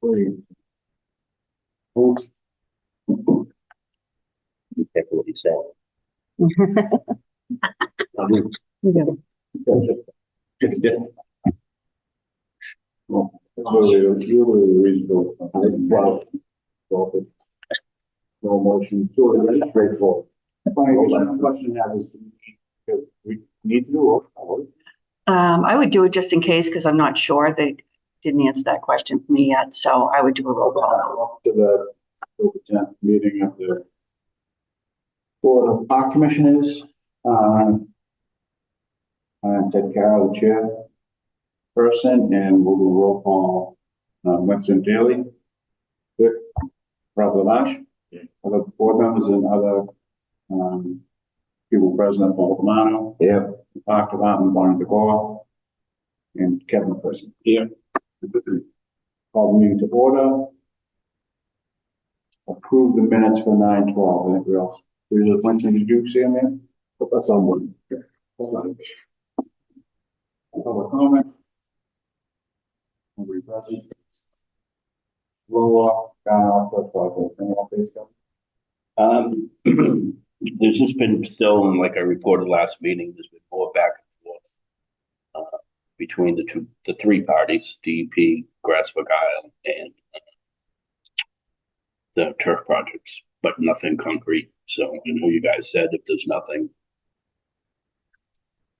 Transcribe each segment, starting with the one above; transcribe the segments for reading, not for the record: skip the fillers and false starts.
Please. Oops. Be careful what you say. Well, it's really reasonable. Well, no motion, so it's straightforward. One question I have is, we need to do roll call. I would do it just in case, because I'm not sure. They didn't answer that question for me yet, so I would do a roll call. To the 10th meeting of the Board of Park Commissioners. Ted Carroll, the chair person, and we'll do roll call. Winston Daly, Rob Lavash, other board members and other people present, Paul Romano, Park Department, Barney DeGore, and Kevin Person. Here. Call the meeting to order. Approve the minutes for 9/12. Anything else? There's Winston, did you see him there? Put that on one. Public comment. Nobody present. Lower, there's just been still, and like I reported last meeting, there's been more back and forth between the three parties, DEP, Grasswick Isle, and the turf projects, but nothing concrete. So I know you guys said if there's nothing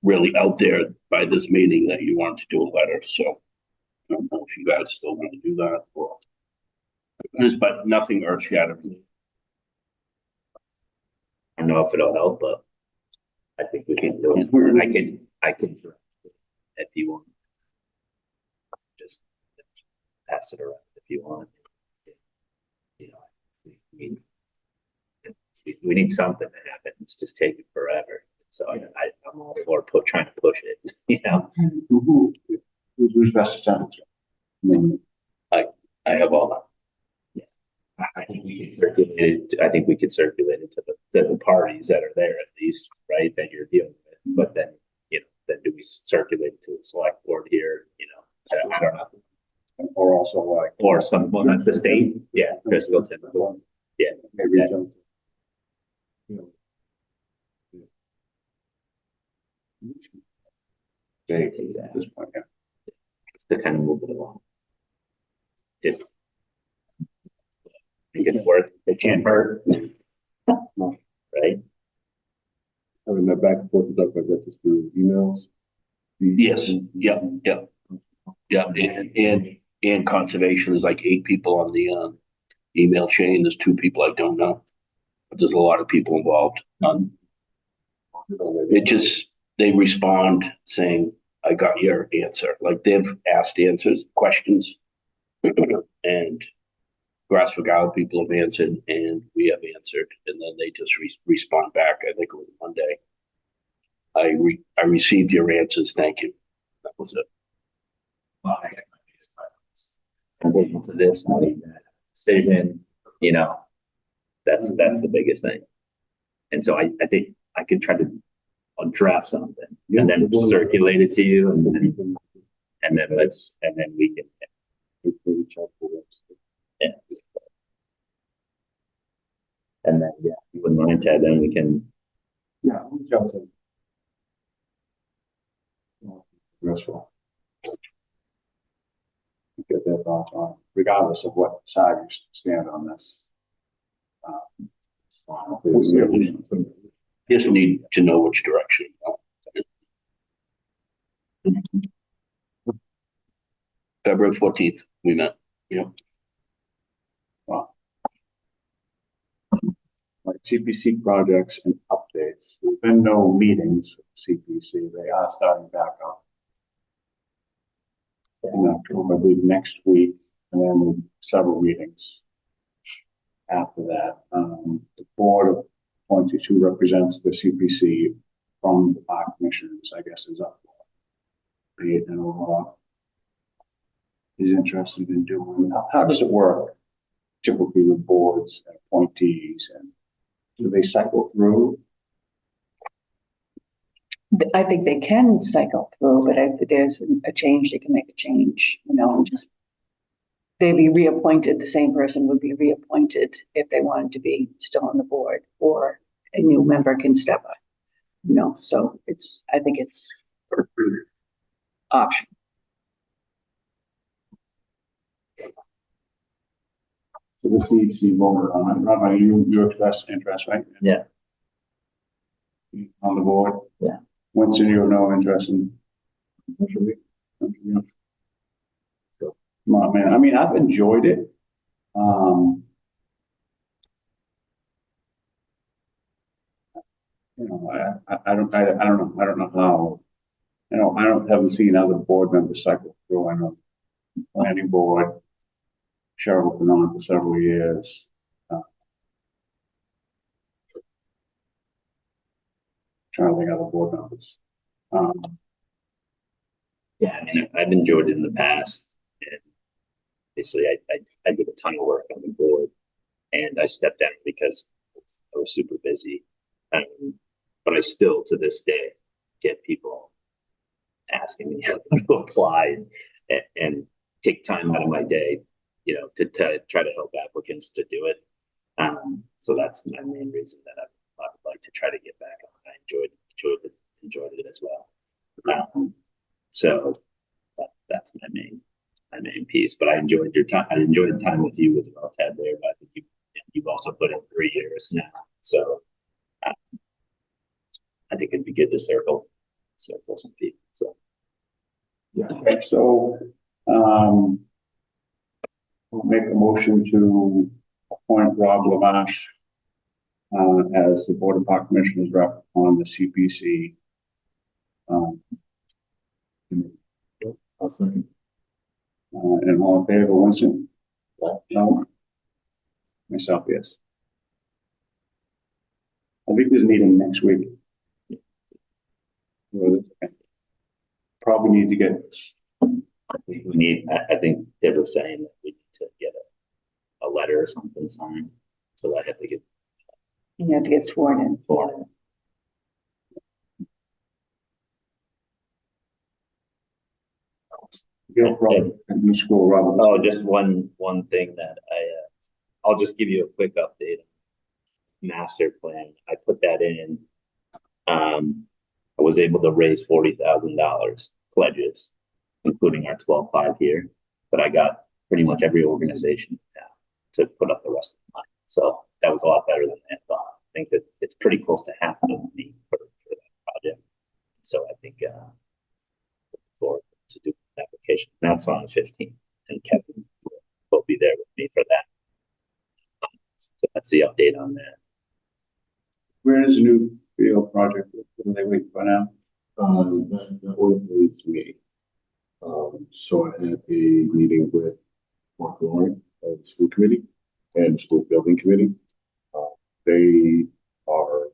really out there by this meeting that you want to do a letter. So I don't know if you guys still want to do that or just, but nothing earth shattering. I don't know if it'll help, but I think we can do it. I can if you want. Just pass it around if you want. You know, we need something to happen. It's just taking forever. So I'm all for trying to push it. You know, who's best to send it to? I have all that. I think we can circulate it. I think we could circulate it to the parties that are there at least, right? That you're dealing with. But then, then do we circulate it to the select board here? I don't know. Or also or someone at the state. Yeah, Chris Milton. Yeah, maybe. Exactly. At this point, yeah. To kind of move it along. If it's worth it, can't hurt. Right? Having that back and forth stuff like that just through emails. Yes. Yeah. And conservation is like 8 people on the email chain. There's 2 people I don't know, but there's a lot of people involved. They respond saying, I got your answer. Like they've asked questions, and Grasswick Isle people have answered, and we have answered, and then they just respond back. I think it was Monday. I received your answers. Thank you. That was it. Well, I get to this decision, that's the biggest thing. And so I think I could try to draft something and then circulate it to you, and then we can. Yeah. And then you wouldn't mind, Ted, then we can. Yeah, reach out to Graceful. Get their thoughts on, regardless of what side you stand on this. Just need to know which direction. February 14th, we met. Yep. Wow. Like CPC projects and updates. There's been no meetings at CPC. They are starting back up in October, I believe, next week, and then several meetings after that. The board of 22 represents the CPC from the park commissioners, I guess, is up for it. And is interested in doing. How does it work typically with boards and appointees, and do they cycle through? I think they can cycle through, but if there's a change, they can make a change, and just they'd be reappointed, the same person would be reappointed if they wanted to be still on the board, or a new member can step up. So I think it's option. So this needs to be voted on. Robert, you expressed interest, right? Yeah. On the board? Yeah. Winston, you have no interest in? Come on, man. I mean, I've enjoyed it. I don't know how, haven't seen other board members cycle through. I know planning board, Cheryl been on for several years. Trying to think of other board members. Yeah, I mean, I've enjoyed it in the past, and basically I did a ton of work on the board, and I stepped down because I was super busy. But I still, to this day, get people asking me to apply and take time out of my day, to try to help applicants to do it. So that's my main reason that I would like to try to get back on. I enjoyed it as well. So that's my main piece. But I enjoyed your time. I enjoyed the time with you as well, Ted. There, but I think you've also put in 3 years now. So I think it'd be good to circle some people. So Yeah. Okay. So we'll make a motion to appoint Rob Lavash as the Board of Park Commissioners rep on the CPC. I'll second. And all in favor, Winston? No. Myself, yes. I think there's a meeting next week. Probably need to get. I think they were saying that we need to get a letter or something signed, so I have to get. You have to get sworn in. In the school, Robert. Oh, just one thing that I'll just give you a quick update. Master plan. I put that in. I was able to raise $40,000 pledges, including our 12-5 here, but I got pretty much every organization to put up the rest of the money. So that was a lot better than I thought. I think that it's pretty close to half the money for that project. So I think forward to do an application. That's on the 15th, and Kevin will be there with me for that. So that's the update on that. Where is the new field project? What are they waiting for now? That was to me. So I had a meeting with Mark Warren of the school committee and the school building committee. They are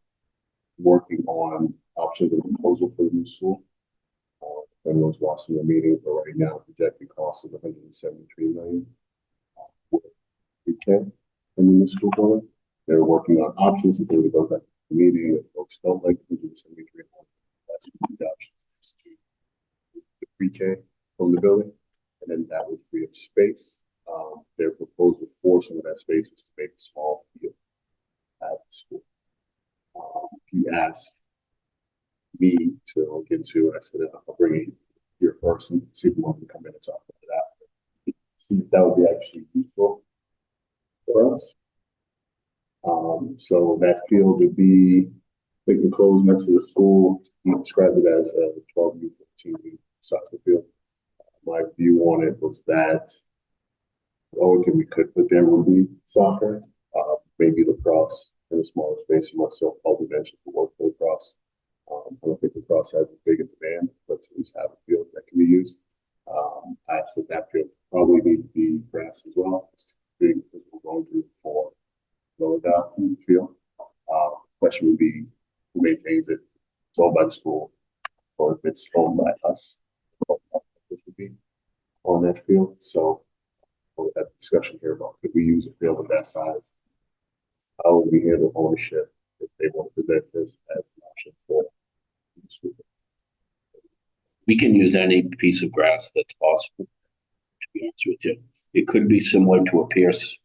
working on options and proposal for the new school. Everyone's watching the meeting, but right now projected cost is $173 million with pre-K in the new school building. They're working on options until we go back to the meeting. If folks don't like to do the 73, that's the options to the pre-K from the building, and then that would free up space. Their proposal for some of that space is to make a small field at the school. He asked me to look into it. I said, I'll bring it here first and see if we want to come in and talk about that. See if that would be actually useful for us. So that field would be, they can close next to the school. He described it as a 12U, 15U soccer field. My view on it was that the only thing we could put there would be soccer, maybe lacrosse in a smaller space. And myself, I'll mention the work for lacrosse. I don't think lacrosse has as big a demand, but at least have a field that can be used. I said that field probably need to be grass as well. It's big because we're going through for lower down in the field. Question would be who maintains it? It's owned by the school, or if it's owned by us, which would be on that field. So we'll have a discussion here about could we use a field of that size? How would we handle ownership if they want to present this as an option for the school? We can use any piece of grass that's possible. be honest with you. It could be similar to a Pierce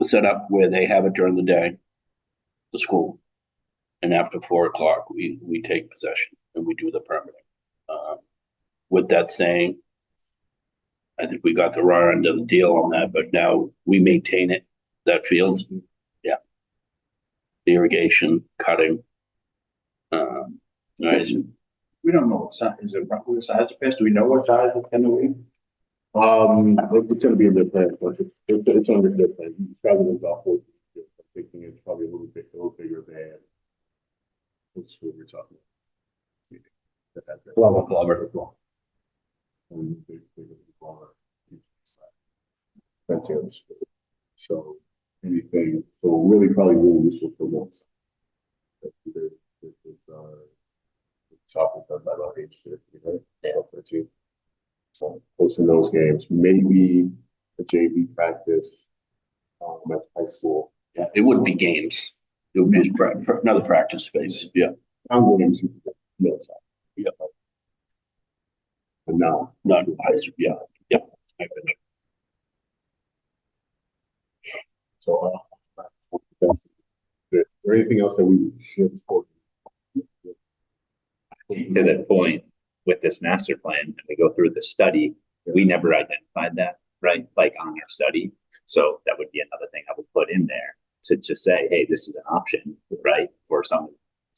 setup where they have it during the day, the school, and after 4 o'clock, we take possession and we do the permitting. With that saying, I think we got the raw end of the deal on that, but now we maintain it, that field. Yeah. Irrigation, cutting. Right. We don't know what size, is it roughly the size of fish? Do we know what size it's gonna be? It's gonna be in their plan, but it's under their plan. Probably about 40. I'm thinking it's probably a little bigger than what's what we're talking about. Blubber. That's it. So anything, so really probably really useful for one. Topic done by about age 50, right? Yeah. 13. So hosting those games, maybe a JV practice at high school. Yeah, it wouldn't be games. It would be just another practice space. Yeah. I'm going to Milton. Yeah. And now, Not high school. Yeah. Yeah. I bet you. so is there anything else that we should support? To that point, with this master plan, and we go through the study, we never identified that, right? Like on our study. So that would be another thing I would put in there to just say, hey, this is an option, right? For some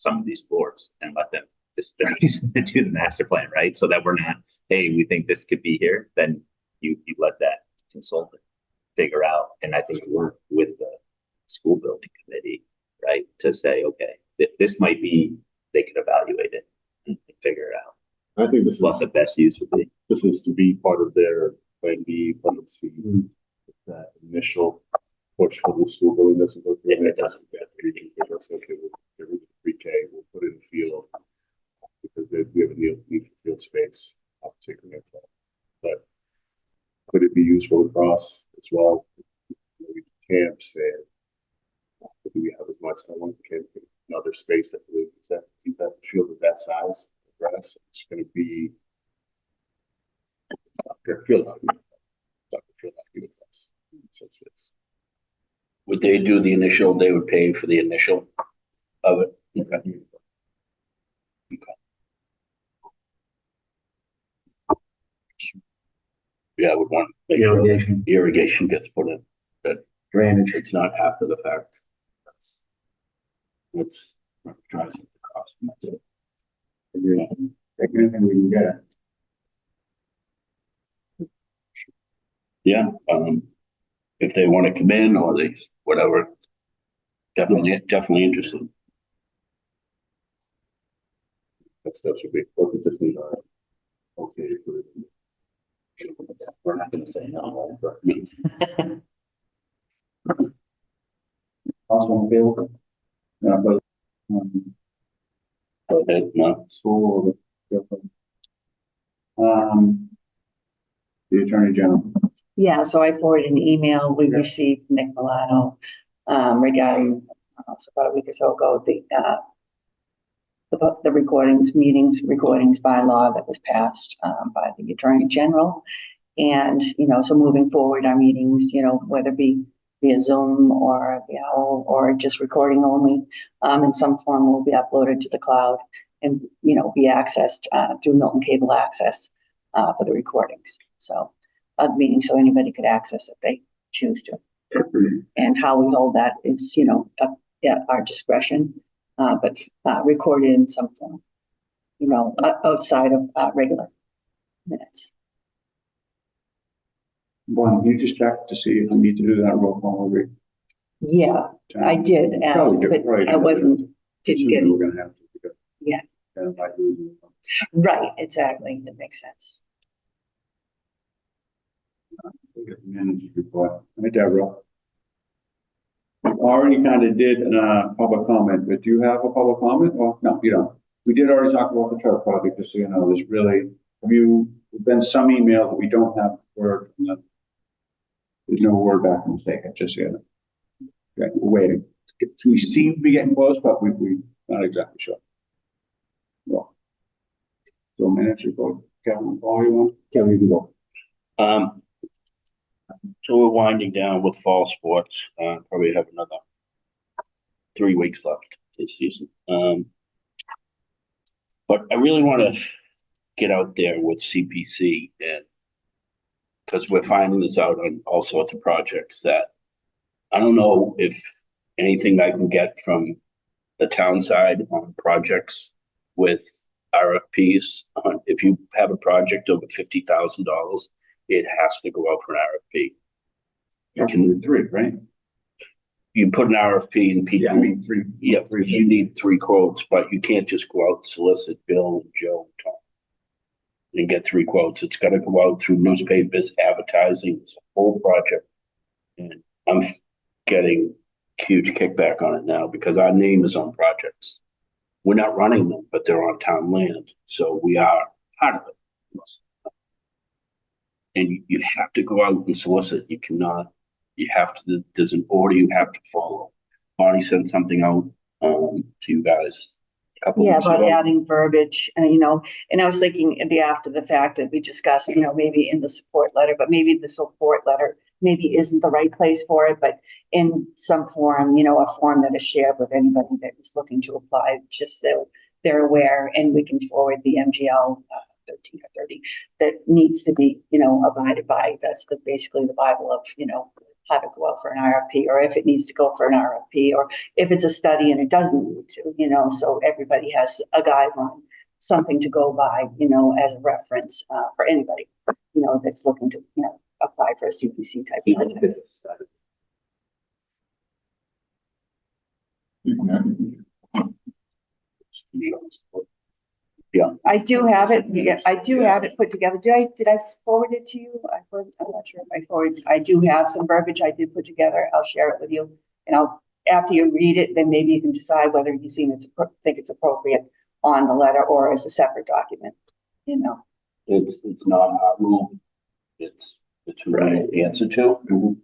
of these boards, and let them just do the master plan, right? So that we're not, hey, we think this could be here, then you let that consultant figure out. And I think work with the school building committee, right? To say, okay, this might be, they could evaluate it and figure it out I think this is what the best use would be. this is to be part of their plan B, plan C. That initial push for the school building doesn't go through. If it doesn't, Okay, we'll get rid of pre-K, we'll put it in field because we have a need for field space, particularly. But could it be used for lacrosse as well? Camps and do we have as much? I want to get another space that really is that field of that size, grass. It's going to be field hockey. Field hockey lacrosse. So it's Would they do the initial? They would pay for the initial of it. Okay. Yeah, I would want to make sure irrigation gets put in. That drainage, it's not after the fact. It's trying to the cost. And that's it. Take anything we can get. Yeah, if they want to come in or they whatever, definitely interested. that stuff should be focused this need on. Okay, for it. We're not going to say no. Also on field. Yeah, but, Go ahead, no. school or the Attorney General. Yeah, so I forwarded an email we received from Nick Milano regarding, it's about a week or so ago, the recordings bylaw that was passed by the Attorney General. And, so moving forward, our meetings, whether it be via Zoom or via Owl or just recording only, in some form will be uploaded to the cloud and, be accessed through Milton Cable Access for the recordings. So, meaning so anybody could access if they choose to. And how we hold that is, at our discretion, but recorded in some form, outside of regular minutes. One, you just check to see if we need to do that roll call every Yeah, time. I did ask, Probably do, but right. I didn't get it. We're gonna have to. Because Yeah. that might lose you. Right, exactly. That makes sense. Manager's report. Hi, Deborah. We already kind of did public comment, but do you have a public comment? Well, no, you don't. We did already talk about the truck project, just so you know, there's been some email that we don't have word from them. There's no word back from the state, just so you know. Okay, we're waiting. We seem to be getting close, but we're not exactly sure. Well, so manager report, Kevin, all you want? Kevin, you can go. So we're winding down with fall sports, probably have another 3 weeks left this season. But I really want to get out there with CPC and because we're finding this out on all sorts of projects that I don't know if anything I can get from the town side on projects with RFPs. If you have a project over $50,000, it has to go out for an RFP. You can do three, right? You put an RFP and people. Yeah, I mean, three. Yeah, you need 3 quotes, but you can't just go out and solicit Bill and Joe and Tom and get 3 quotes. It's got to go out through newspapers, advertising. It's a whole project, and I'm getting huge kickback on it now because our name is on projects. We're not running them, but they're on town land, so we are part of it. And you have to go out and solicit. You cannot. You have to. There's an order you have to follow. Bonnie sent something out to you guys a couple Yeah, weeks about ago. adding verbiage, and I was thinking after the fact that we discussed, maybe in the support letter, but maybe the support letter maybe isn't the right place for it, but in some form, a form that is shared with anybody that is looking to apply, just so they're aware, and we can forward the MGL 13 or 30 that needs to be, abided by. That's basically the Bible of, how to go out for an RFP, or if it needs to go for an RFP, or if it's a study and it doesn't need to, so everybody has a guideline, something to go by, as a reference for anybody, that's looking to, apply for a CPC type project. Yeah, I do have it. Yeah, I do have it put together. Did I forward it to you? I'm not sure if I forwarded. I do have some verbiage I did put together. I'll share it with you, and after you read it, then maybe you can decide whether you think it's appropriate on the letter or as a separate document. it's not our rule. It's right answer to.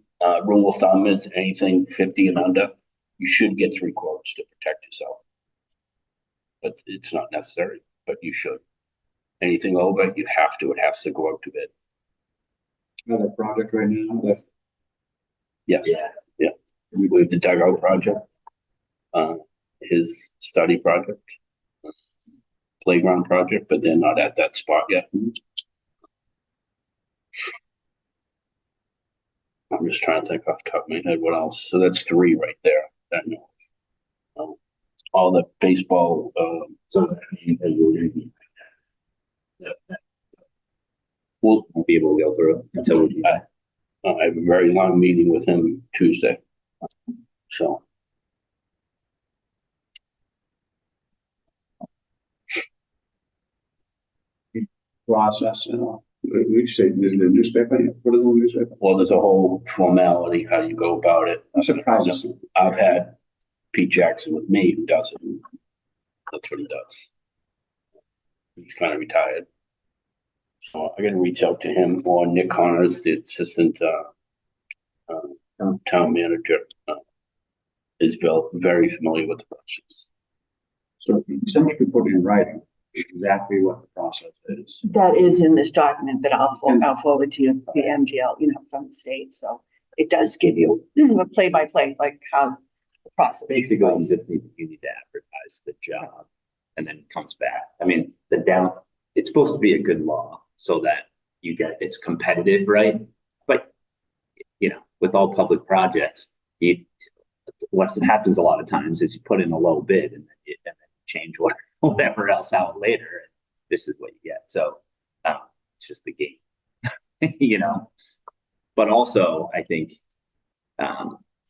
Rule of thumb is anything 50 and under, you should get 3 quotes to protect yourself. But it's not necessary, but you should. Anything over, you have to. It has to go out to bid. Another project right now, that's Yes. Yeah. With the dugout project, his study project, playground project, but they're not at that spot yet. I'm just trying to think off the top of my head what else. So that's 3 right there. I know. All the baseball. So does that mean that you're going to be We'll won't be able to go through it until we do that? I have a very long meeting with him Tuesday. So. process, we say, there's the newspaper, put it in the newspaper. Well, there's a whole formality, how you go about it. I'm surprised. I've had Pete Jackson with me who does it. That's what he does. He's kind of retired. So I gotta reach out to him or Nick Connors, the assistant town manager, is very familiar with the process. So somebody could put in writing exactly what the process is. That is in this document that I'll forward to you, the MGL, from the state. So it does give you a play-by-play, like how the process. Basically, you need to advertise the job, and then it comes back. I mean, it's supposed to be a good law so that it's competitive, right? But with all public projects, what happens a lot of times is you put in a low bid and then change whatever else out later. And this is what you get. So it's just the game, But also, I think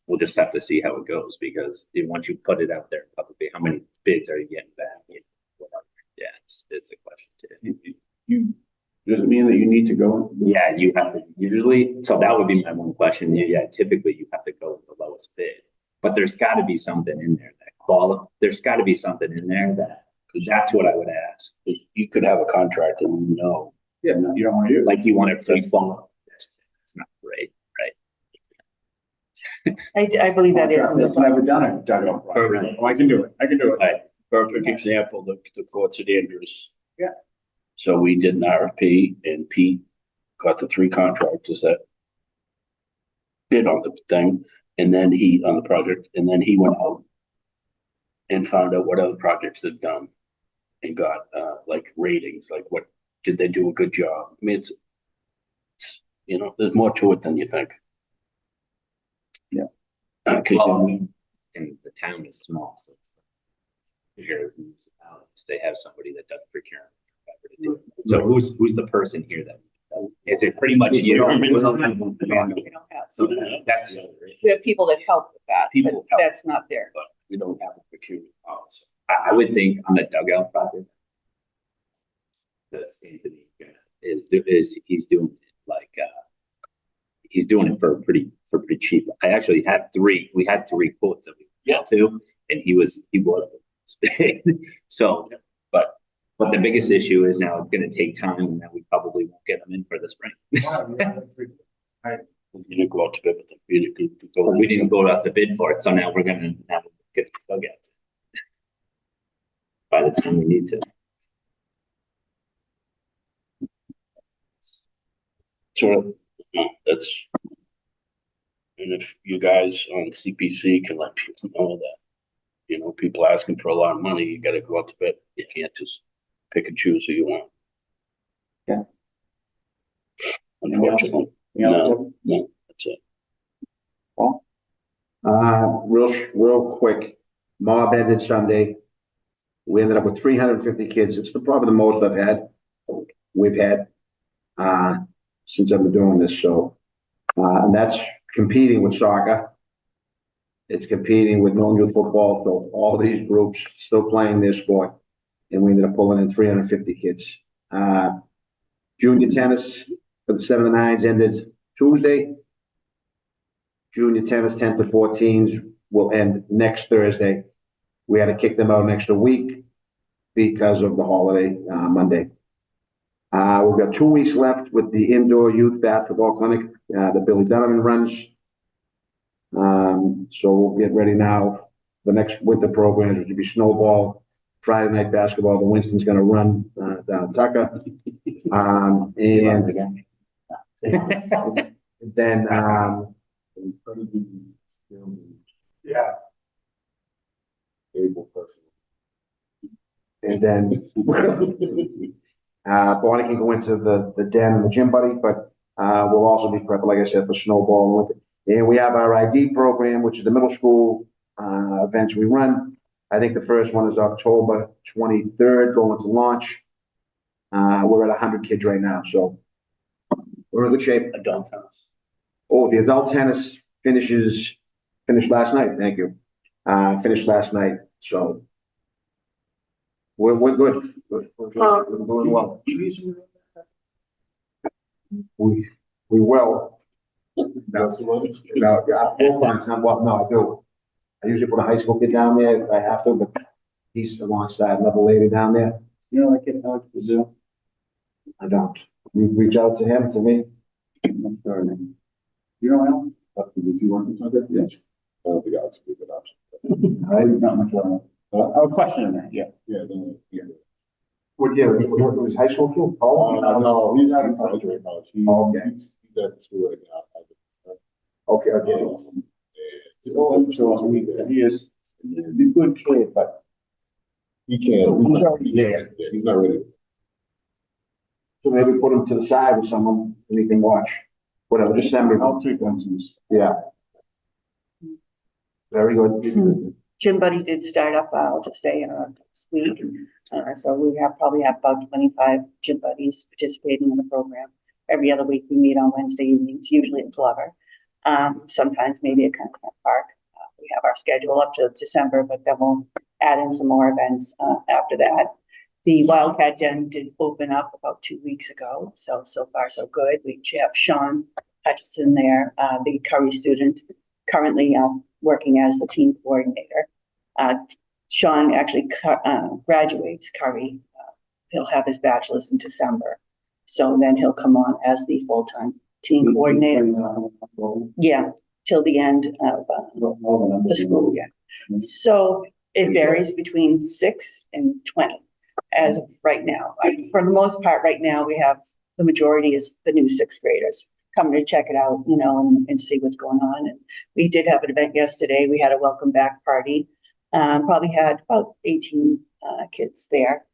we'll just have to see how it goes because once you put it out there publicly, how many bids are you getting back? Whatever. Yeah, it's a question too. Does it mean that you need to go? Yeah, you have to usually. So that would be my one question. Yeah, typically you have to go with the lowest bid, but there's got to be something in there there's got to be something in there that's what I would ask. You could have a contract and Yeah, no, you don't want to use it. Like you want to pre-qualify. That's not great, right? I believe that is. I've never done it. Right. Oh, I can do it. Right. Perfect example, the courts at Andrews. Yeah. So we did an RFP and Pete got the 3 contractors that bid on the thing, and then on the project, and then he went out and found out what other projects they've done and got, like ratings, like what, did they do a good job? I mean, it's there's more to it than you think. Yeah. And the town is small, so it's bigger municipalities. They have somebody that does procurement. So who's the person here that does? Is it pretty much you? So that's We have people that help with that, People but help. that's not there. But we don't have a procurement policy. I would think on the dugout project that Anthony is he's doing like he's doing it for pretty cheap. I actually had 3. We had 3 quotes that we got to, and he was so. But the biggest issue is now it's going to take time, and that we probably won't get them in for the spring. We didn't go out to bid with them. We didn't go out to bid for it, so now we're going to have to get the dugouts by the time we need to. So that's, and if you guys on CPC can let people know that, people asking for a lot of money, you got to go out to bid. You can't just pick and choose who you want. Yeah. Unfortunately, no, that's it. Well, Real quick, mob ended Sunday. We ended up with 350 kids. It's probably the most we've had since I've been doing this. So, and that's competing with soccer. It's competing with Milton Youth Football. So all these groups still playing their sport, and we ended up pulling in 350 kids. Junior tennis for the 7 to 9s ended Tuesday. Junior tennis 10 to 14s will end next Thursday. We had to kick them out an extra week because of the holiday, Monday. We've got 2 weeks left with the indoor youth basketball clinic that Billy Donovan runs. So we'll get ready now. The next winter programs, which will be snowball, Friday night basketball. The Winston's going to run down in Tucker. And then Yeah. Able person. and then Bonnie can go into the den and the gym buddy, but we'll also be prepped, like I said, for snowball and winter. And we have our ID program, which is the middle school events we run. I think the first one is October 23rd, going to launch. We're at 100 kids right now, so we're in good shape. Adult tennis. Oh, the adult tennis finished last night. Thank you. Finished last night, so we're good. We're doing well. We will. That's the one. No, we'll find some. Well, no, I do. I usually put a high school kid down there if I have to, but he's alongside another lady down there. that kid, Alex Brazil? I don't. You reach out to him, to me. I'm not sure her name. You know Alan? Does he work in something? Yes. I don't think I'll speak it up. I'm not much on that. I was questioning that, yeah. Yeah. What year? It was high school kid? Oh, No, he's not in college right now. Okay. He's at school right now. Okay, okay. So he is a good kid, but He can't. He's already there. Yeah, he's not ready. So maybe put him to the side with someone and he can watch. Whatever, just send me. I'll take Winston's. Yeah. Very good. Gym Buddy did start up, I'll just say, this week. So we probably have about 25 gym buddies participating in the program. Every other week we meet on Wednesday evenings, usually at Glover. Sometimes maybe at Content Park. We have our schedule up to December, but then we'll add in some more events after that. The Wildcat Den did open up about 2 weeks ago. So far so good. We have Sean Hutchison there, the Curry student, currently working as the team coordinator. Sean actually graduates Curry. He'll have his bachelor's in December. So then he'll come on as the full-time team coordinator. Yeah, till the end of the school year. So it varies between 6 and 20 as of right now. For the most part, right now, we have the majority is the new sixth graders coming to check it out, you know, and see what's going on. And we did have an event yesterday. We had a welcome back party. Probably had about 18 kids there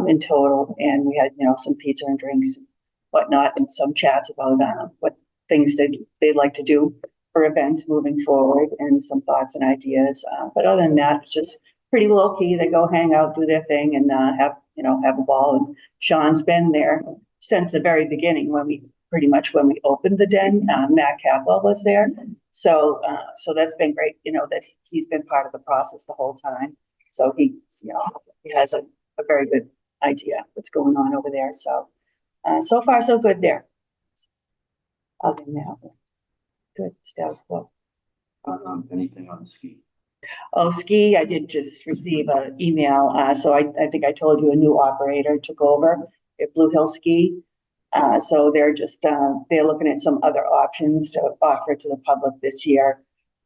in total. And we had, you know, some pizza and drinks and whatnot, and some chats about what things they'd like to do for events moving forward, and some thoughts and ideas. But other than that, it's just pretty low key. They go hang out, do their thing, and have a ball. And Sean's been there since the very beginning when we opened the den. Matt Capwell was there, so that's been great. You know, that he's been part of the process the whole time. So he has a very good idea what's going on over there. So so far so good there. Other than that, good status quo. Anything on ski? Oh, ski, I did just receive an email. So I think I told you a new operator took over at Blue Hill Ski. So they're looking at some other options to offer to the public this year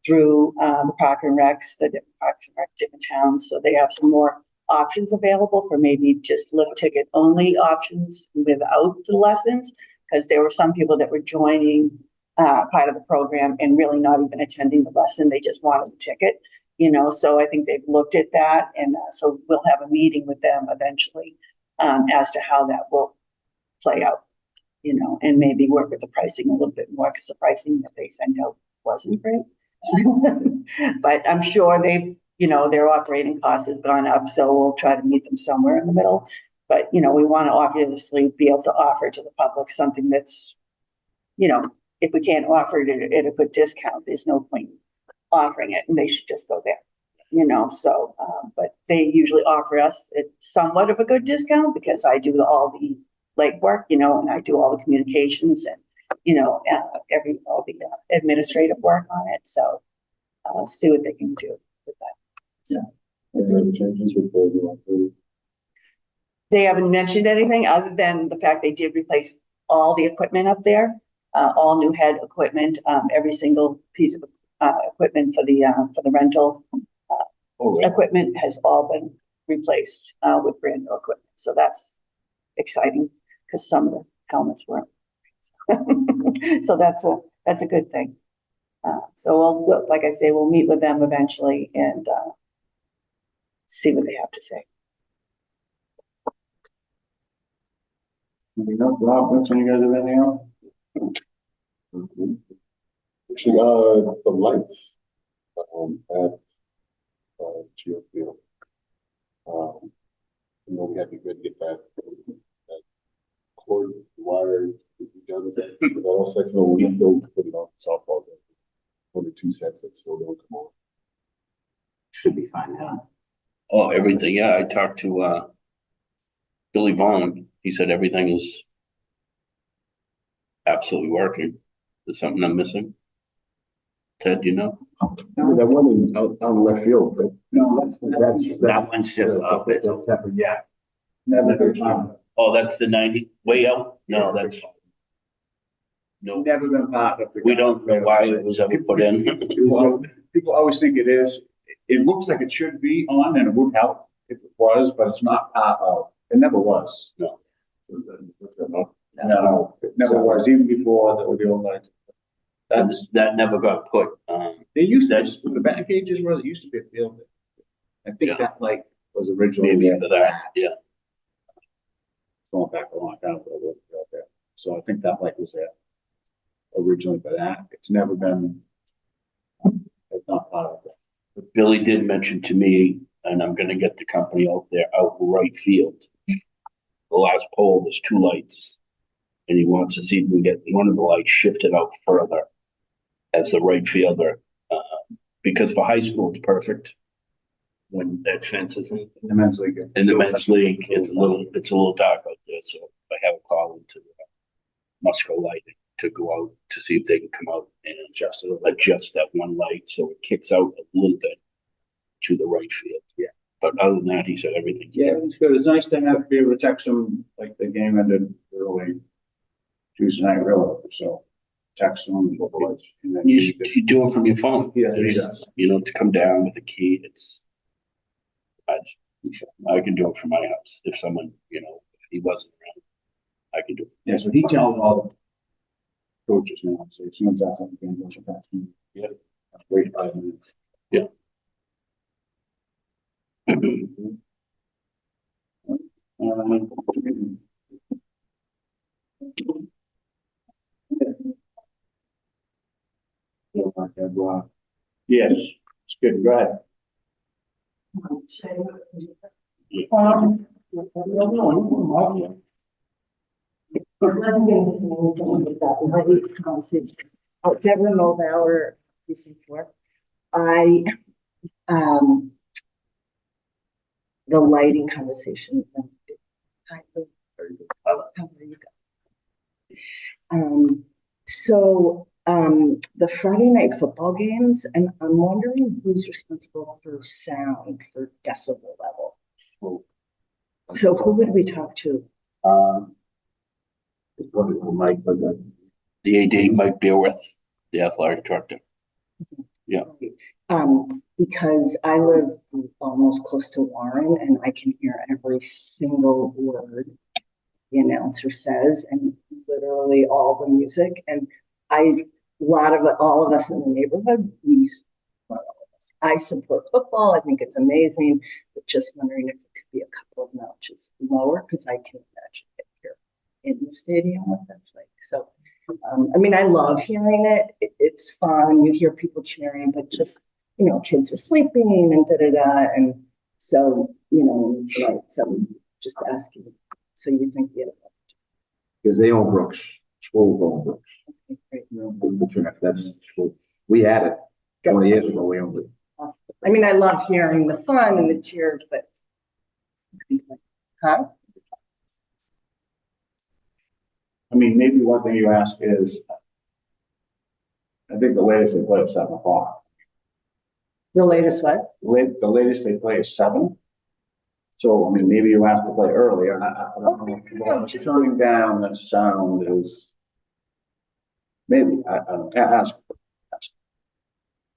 through the Park and Recs, the different Parks and Rec, different towns. So they have some more options available for maybe just lift ticket only options without the lessons, because there were some people that were joining part of the program and really not even attending the lesson. They just wanted the ticket, you know. So I think they've looked at that, and so we'll have a meeting with them eventually as to how that will play out, you know, and maybe work with the pricing a little bit more, because the pricing that they sent out wasn't great. But I'm sure their operating cost has gone up, so we'll try to meet them somewhere in the middle. But, you know, we want to obviously be able to offer to the public something that's, you know, if we can't offer it at a good discount, there's no point offering it, and they should just go there, you know. So, but they usually offer us at somewhat of a good discount, because I do all the legwork, you know, and I do all the communications and, you know, all the administrative work on it. So I'll see what they can do with that. So Any other changes with the they haven't mentioned anything other than the fact they did replace all the equipment up there, all new head equipment, every single piece of equipment for the rental equipment has all been replaced with brand new equipment. So that's exciting, because some of the helmets weren't. So that's a good thing. So we'll, like I say, we'll meet with them eventually and see what they have to say. Anything else, Rob? Vincent, you guys have anything else? Actually, the lights at Geofield. You know, we had to go get that cord wired together. That all sectional, we still put it on softball. Only 2 sets that still don't come on. Should be fine now. Oh, everything. Yeah, I talked to Billy Vaughn. He said everything is absolutely working. There's something I'm missing. Ted, you know? That one in out on left field, but No, That one's just up. It's yeah. Never Oh, that's the 90 way out? No, that's no. never been part of the. We don't know why it was ever put in. People always think it is. It looks like it should be on, and it would help if it was, but it's not part of. It never was. No. No, it never was, even before the old lights. That's, That never got put. they used to, the back cages where it used to be a field. I think Yeah. that light was originally. Maybe there for that. Yeah. Going back a long time ago, there. So I think that light was there originally for that. It's never been, it's not part of it. But Billy did mention to me, and I'm gonna get the company out there out in right field. The last pole, there's 2 lights. And he wants to see if we can get one of the lights shifted out further as the right fielder. Because for high school, it's perfect when that fence is in. In the men's league. In the men's league, it's a little dark out there, so I have a call into Musco Lighting to go out to see if they can come out and adjust that one light so it kicks out a little bit to the right field. Yeah. But other than that, he said everything's Yeah, it's good. It's nice to be able to text them, like the game ended early Tuesday night, really. So text them and then you do it from your phone. Yeah, he It's, does. you know, to come down with a key, I can do it from my house. If someone, you know, if he wasn't around, I can do it. Yeah, so he tells all the coaches now, so as soon as that's on the game, goes back to him. Yeah. Wait 5 minutes. Yeah. Yes, it's good, go ahead. Deborah Mulbauer, precinct 4. I, um, the lighting conversation. Hi, how are you guys? The Friday night football games, and I'm wondering who's responsible for sound, for decibel level. So who would we talk to? It's probably Mike, but The AD might be with the athletic director. Yeah. Because I live almost close to Warren and I can hear every single word the announcer says and literally all the music. And all of us in the neighborhood, I support football. I think it's amazing, but just wondering if it could be a couple of notches lower because I can imagine it here in the stadium what that's like. So, I mean, I love hearing it. It's fun. You hear people cheering, but just, kids are sleeping and da-da-da. And so, it's like, so just asking. So you think, because they own Brooks, school own Brooks. Okay, great. That's school. We had it 20 years ago. We owned it. I mean, I love hearing the fun and the cheers, but huh? I mean, maybe one thing you ask is, I think the latest they play is 7 o'clock. The latest what? The latest they play is 7. So, I mean, maybe you ask to play earlier. I don't know. No, just Turning down the sound is, maybe, I don't know, ask.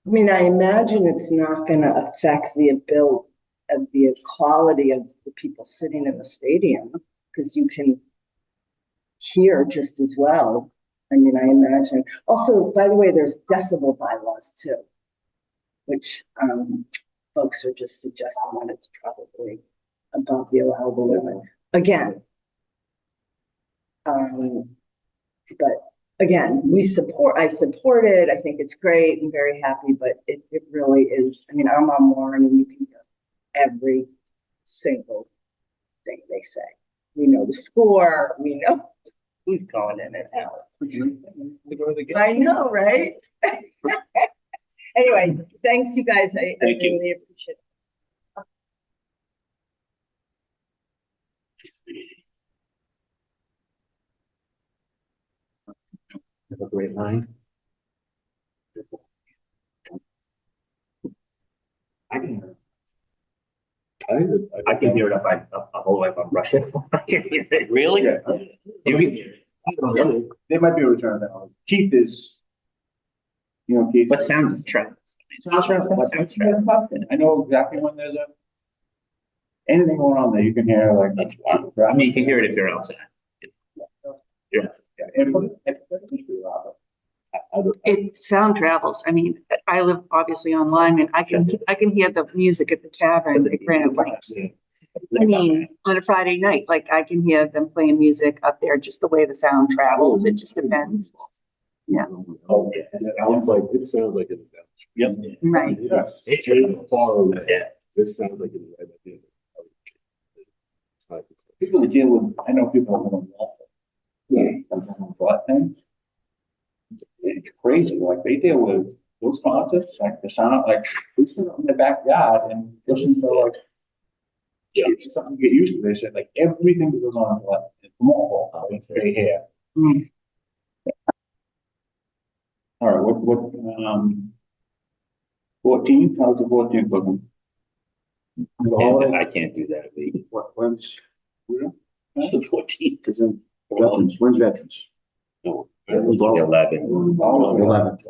I mean, I imagine it's not going to affect the quality of the people sitting in the stadium because you can hear just as well. I mean, I imagine. Also, by the way, there's decibel bylaws too, which folks are just suggesting that it's probably above the allowable limit. Again, but again, I support it. I think it's great and very happy, but it really is. I mean, I'm on Warren and you can hear every single thing they say. We know the score. We know who's going in and out. I know, right? Anyway, thanks you guys. I really appreciate it. Have a great line. I can hear it. I can hear it if I'm whole life I'm Russian. I can hear it. Really? Yeah. You can hear it. They might be able to turn it down. Keith is, Keith. What sound does it travel? I know exactly when there's anything going on there, you can hear like. That's wild. I mean, you can hear it if you're outside. Yeah. Sound travels. I mean, I live obviously on Lyme and I can hear the music at the tavern at Granite Lakes. I mean, on a Friday night, like I can hear them playing music up there, just the way the sound travels. It just depends. Yeah. Oh, yeah. It sounds like it's down. Yep. Right. Yes. It's really far away. Yeah. This sounds like it's right at the end. It's not. People that deal with, I know people that live on Wall. What things? It's crazy. Like they deal with those concerts, like the sound, like we sit in the backyard and listen to like. Yeah. It's something to get used to. They said like everything that goes on is more they hear. Mm. All right, what 14th, how's the 14th looking? I can't do that week. When's The 14th is in. Veterans? When's Veterans? No. The 11th. 11th.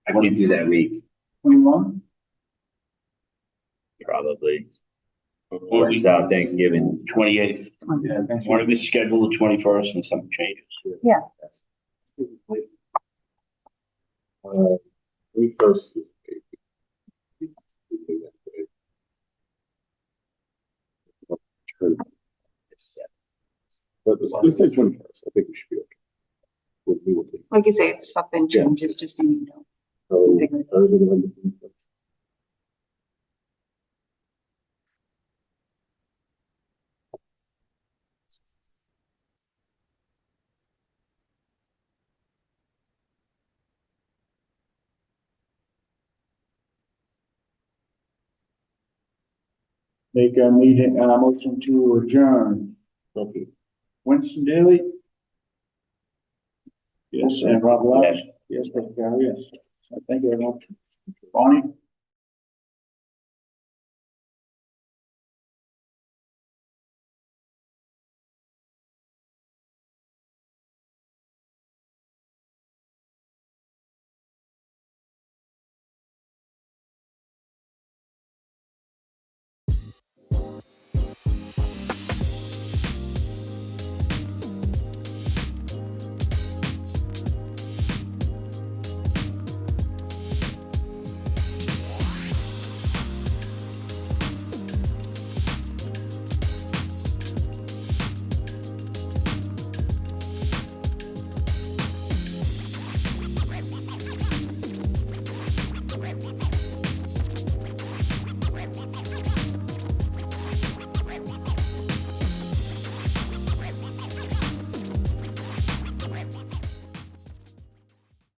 I can't do that week, 21? probably. Works out Thanksgiving. 28th. Yeah, thanks. Want to be scheduled the 21st and something changes? Yeah. We first. But let's say 21st. I think we should be okay. We will take. Like you say, if something Yeah. changes, just so you know. So, Figure it out. Thursday, November 21st. Make a meeting, motion to adjourn. Okay. Winston Daly? Yes, and Rob Welch? Yes, Mr. Carroll, yes. Thank you, everyone. Bonnie?